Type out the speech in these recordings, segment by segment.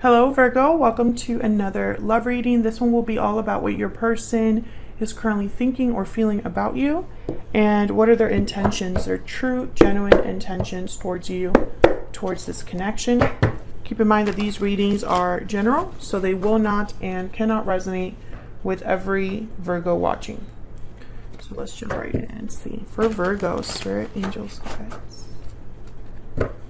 Hello Virgo, welcome to another love reading. This one will be all about what your person is currently thinking or feeling about you and what are their intentions, their true, genuine intentions towards you, towards this connection. Keep in mind that these readings are general, so they will not and cannot resonate with every Virgo watching. So let's jump right in and see. For Virgo, spirit, angels, guides.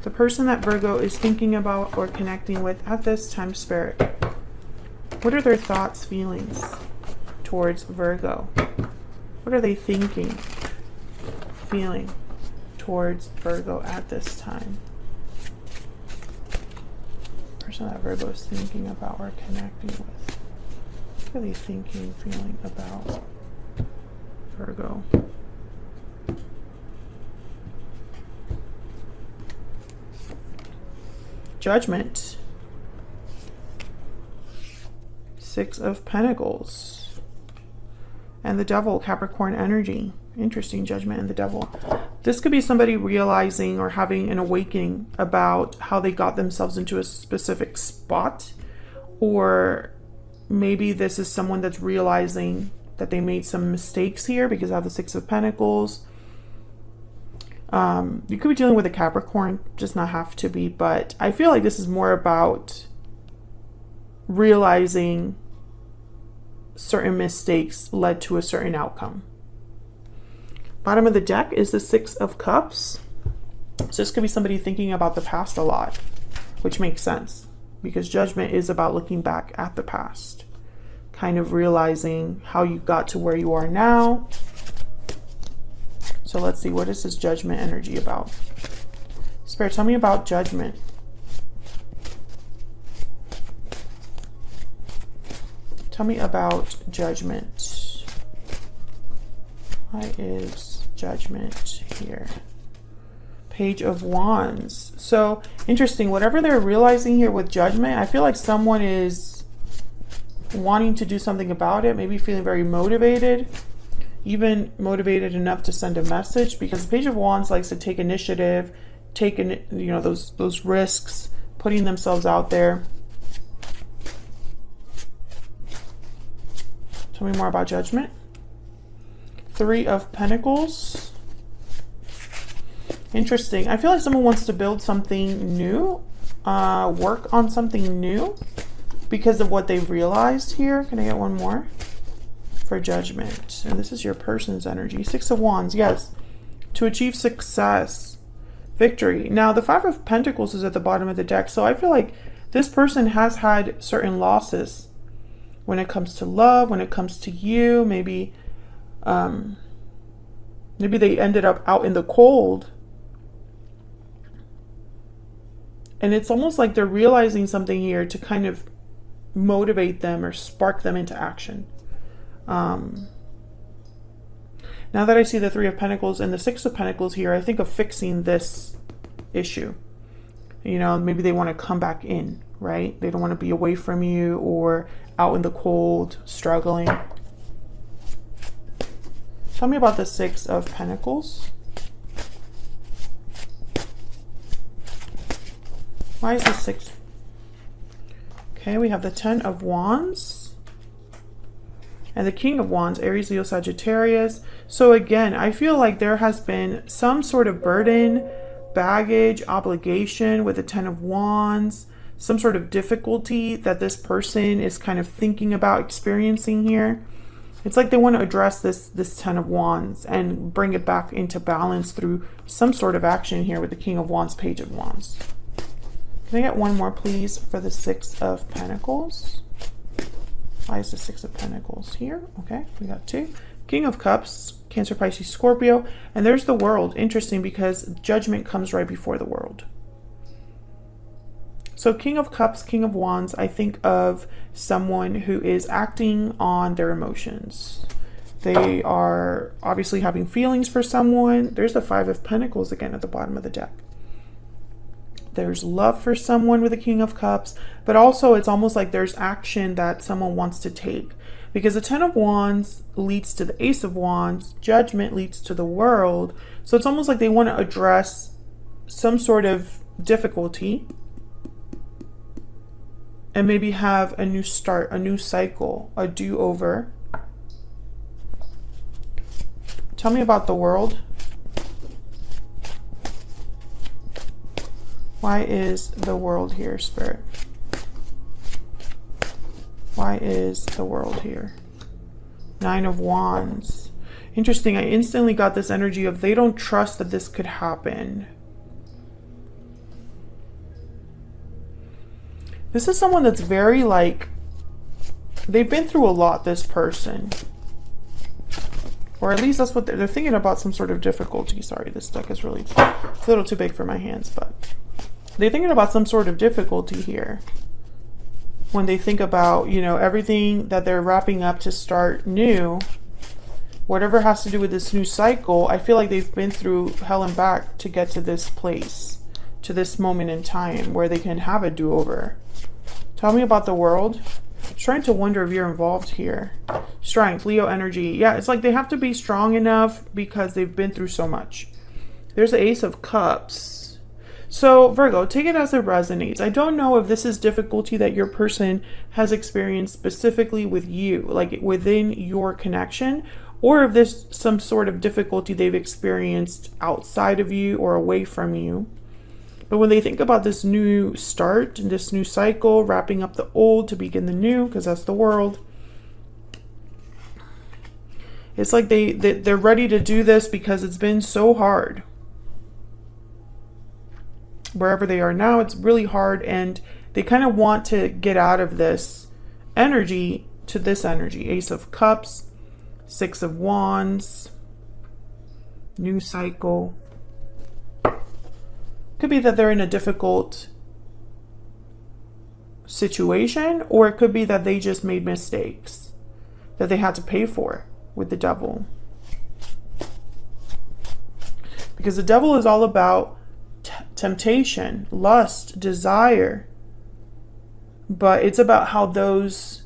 The person that Virgo is thinking about or connecting with at this time, spirit. What are their thoughts, feelings towards Virgo? What are they thinking, feeling towards Virgo at this time? Person that Virgo is thinking about or connecting with. What are they thinking, feeling about Virgo? Judgment. Six of Pentacles. And the Devil, Capricorn energy. Interesting, Judgment and the Devil. This could be somebody realizing or having an awakening about how they got themselves into a specific spot. Or maybe this is someone that's realizing that they made some mistakes here because I have the Six of Pentacles. You could be dealing with a Capricorn, just not have to be, but I feel like this is more about realizing certain mistakes led to a certain outcome. Bottom of the deck is the Six of Cups. So this could be somebody thinking about the past a lot, which makes sense because Judgment is about looking back at the past, kind of realizing how you got to where you are now. So let's see, what is this Judgment energy about? Spirit, tell me about Judgment. Tell me about Judgment. Why is Judgment here? Page of Wands. So interesting, whatever they're realizing here with Judgment, I feel like someone is wanting to do something about it, maybe feeling very motivated. Even motivated enough to send a message, because the Page of Wands likes to take initiative, those risks, putting themselves out there. Tell me more about Judgment. Three of Pentacles. Interesting. I feel like someone wants to build something new, work on something new because of what they've realized here. Can I get one more? For Judgment, and this is your person's energy. Six of Wands, yes, to achieve success, victory. Now the Five of Pentacles is at the bottom of the deck, so I feel like this person has had certain losses when it comes to love, when it comes to you. Maybe maybe they ended up out in the cold, and it's almost like they're realizing something here to kind of motivate them or spark them into action. Now that I see the Three of Pentacles and the Six of Pentacles here, I think of fixing this issue. You know, maybe they want to come back in, right? They don't want to be away from you or out in the cold, struggling. Tell me about the Six of Pentacles. Why is the Six? Okay, we have the Ten of Wands. And the King of Wands, Aries, Leo, Sagittarius. So again, I feel like there has been some sort of burden, baggage, obligation with the Ten of Wands, some sort of difficulty that this person is kind of thinking about experiencing here. It's like they want to address this Ten of Wands and bring it back into balance through some sort of action here with the King of Wands, Page of Wands. Can I get one more, please, for the Six of Pentacles? Why is the Six of Pentacles here? Okay, we got two. King of Cups, Cancer, Pisces, Scorpio. And there's the World. Interesting because Judgment comes right before the World. So King of Cups, King of Wands, I think of someone who is acting on their emotions. They are obviously having feelings for someone. There's the Five of Pentacles again at the bottom of the deck. There's love for someone with the King of Cups, but also it's almost like there's action that someone wants to take, because the Ten of Wands leads to the Ace of Wands, Judgment leads to the World. So it's almost like they want to address some sort of difficulty and maybe have a new start, a new cycle, a do-over. Tell me about the world. Why is the world here, Spirit? Why is the world here? Nine of Wands. Interesting. I instantly got this energy of they don't trust that this could happen. This is someone that's very like, they've been through a lot, this person. Or at least that's what they're thinking about, some sort of difficulty. Sorry, this deck is really, it's a little too big for my hands, but they're thinking about some sort of difficulty here. When they think about, you know, everything that they're wrapping up to start new, whatever has to do with this new cycle, I feel like they've been through hell and back to get to this place, to this moment in time where they can have a do-over. Tell me about the world. I'm trying to wonder if you're involved here. Strength, Leo energy. Yeah, it's like they have to be strong enough because they've been through so much. There's the Ace of Cups. So Virgo, take it as it resonates. I don't know if this is difficulty that your person has experienced specifically with you, like within your connection, or if there's some sort of difficulty they've experienced outside of you or away from you. But when they think about this new start, this new cycle, wrapping up the old to begin the new, because that's the world, it's like they're ready to do this because it's been so hard. Wherever they are now, it's really hard, and they kind of want to get out of this energy to this energy. Ace of Cups, Six of Wands, new cycle. Could be that they're in a difficult situation, or it could be that they just made mistakes that they had to pay for with the Devil. Because the Devil is all about temptation, lust, desire. But it's about how those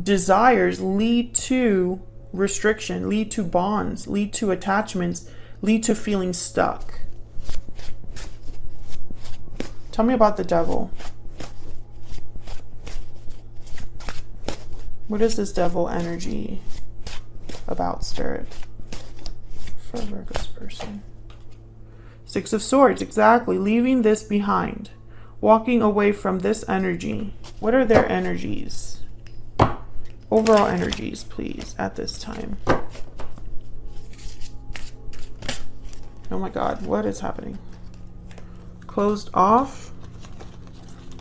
desires lead to restriction, lead to bonds, lead to attachments, lead to feeling stuck. Tell me about the Devil. What is this Devil energy about, Spirit, for Virgo's person? Six of Swords, exactly. Leaving this behind. Walking away from this energy. What are their energies? Overall energies, please, at this time. Oh my God, what is happening? Closed off.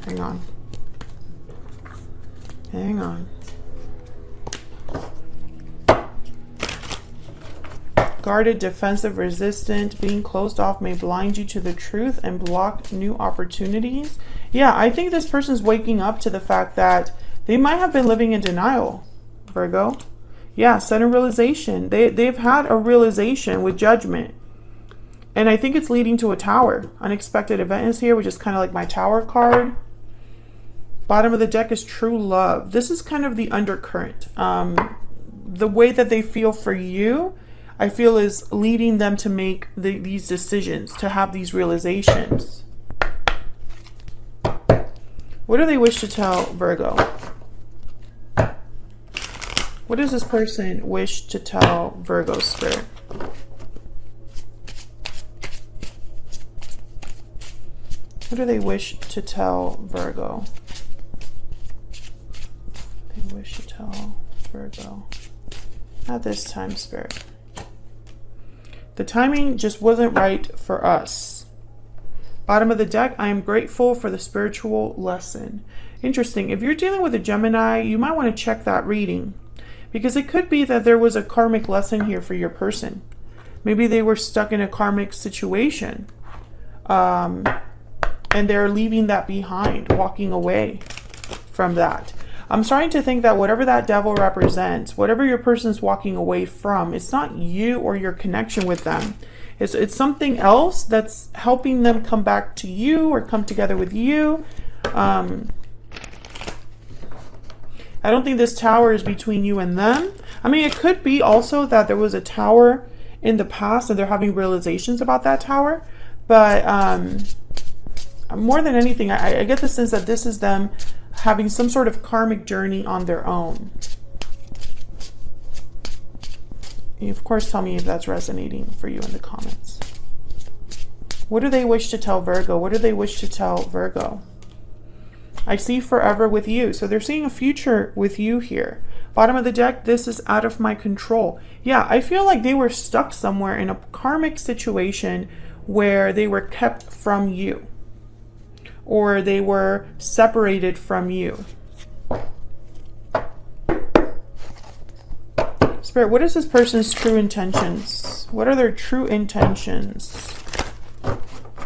Hang on. Hang on. Guarded, defensive, resistant. Being closed off may blind you to the truth and block new opportunities. Yeah, I think this person's waking up to the fact that they might have been living in denial, Virgo. Yeah, sudden realization. They've had a realization with Judgment. And I think it's leading to a Tower. Unexpected event is here, which is kind of like my Tower card. Bottom of the deck is True Love. This is kind of the undercurrent. The way that they feel for you, I feel, is leading them to make these decisions, to have these realizations. What do they wish to tell Virgo? What does this person wish to tell Virgo, Spirit? What do they wish to tell Virgo? They wish to tell Virgo at this time, Spirit. The timing just wasn't right for us. Bottom of the deck, I am grateful for the spiritual lesson. Interesting. If you're dealing with a Gemini, you might want to check that reading, because it could be that there was a karmic lesson here for your person. Maybe they were stuck in a karmic situation. And they're leaving that behind, walking away from that. I'm starting to think that whatever that Devil represents, whatever your person's walking away from, it's not you or your connection with them. It's something else that's helping them come back to you or come together with you. I don't think this Tower is between you and them. I mean, it could be also that there was a Tower in the past and they're having realizations about that Tower. But more than anything, I get the sense that this is them having some sort of karmic journey on their own. You, of course, tell me if that's resonating for you in the comments. What do they wish to tell Virgo? What do they wish to tell Virgo? I see forever with you. So they're seeing a future with you here. Bottom of the deck, this is out of my control. Yeah, I feel like they were stuck somewhere in a karmic situation where they were kept from you, or they were separated from you. Spirit, what is this person's true intentions? What are their true intentions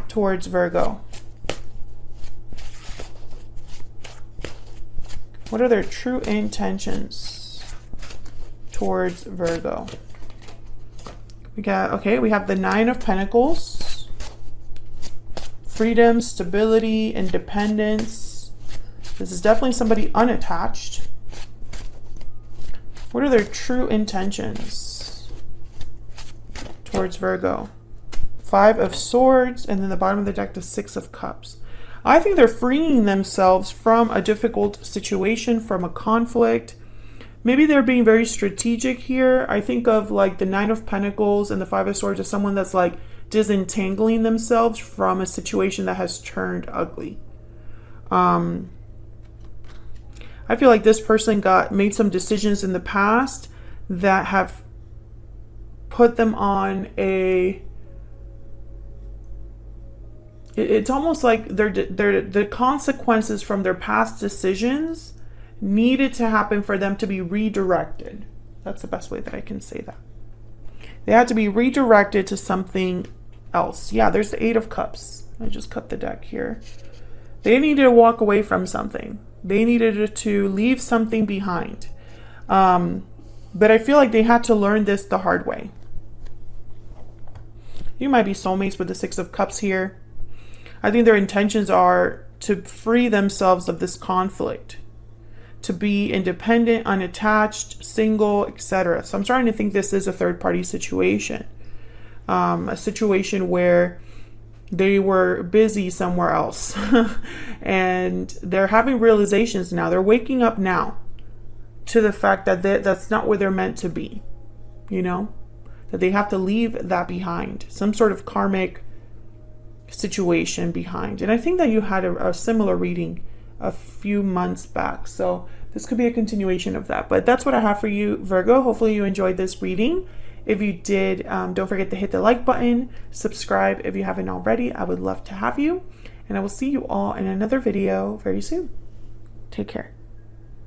towards Virgo? What are their true intentions towards Virgo? We got, okay, we have the Nine of Pentacles. Freedom, stability, independence. This is definitely somebody unattached. What are their true intentions towards Virgo? Five of Swords, and then the bottom of the deck, the Six of Cups. I think they're freeing themselves from a difficult situation, from a conflict. Maybe they're being very strategic here. I think of like the Nine of Pentacles and the Five of Swords as someone that's like disentangling themselves from a situation that has turned ugly. I feel like this person made some decisions in the past that have put them on a... It's almost like the consequences from their past decisions needed to happen for them to be redirected. That's the best way that I can say that. They had to be redirected to something else. Yeah, there's the Eight of Cups. I just cut the deck here. They needed to walk away from something. They needed to leave something behind. But I feel like they had to learn this the hard way. You might be soulmates with the Six of Cups here. I think their intentions are to free themselves of this conflict, to be independent, unattached, single, etc. So I'm starting to think this is a third-party situation, a situation where they were busy somewhere else and they're having realizations now. They're waking up now to the fact that that's not where they're meant to be, you know, that they have to leave that behind, some sort of karmic situation behind. And I think that you had a similar reading a few months back, so this could be a continuation of that. But that's what I have for you, Virgo. Hopefully you enjoyed this reading. If you did, don't forget to hit the like button, subscribe if you haven't already. I would love to have you, and I will see you all in another video very soon. Take care.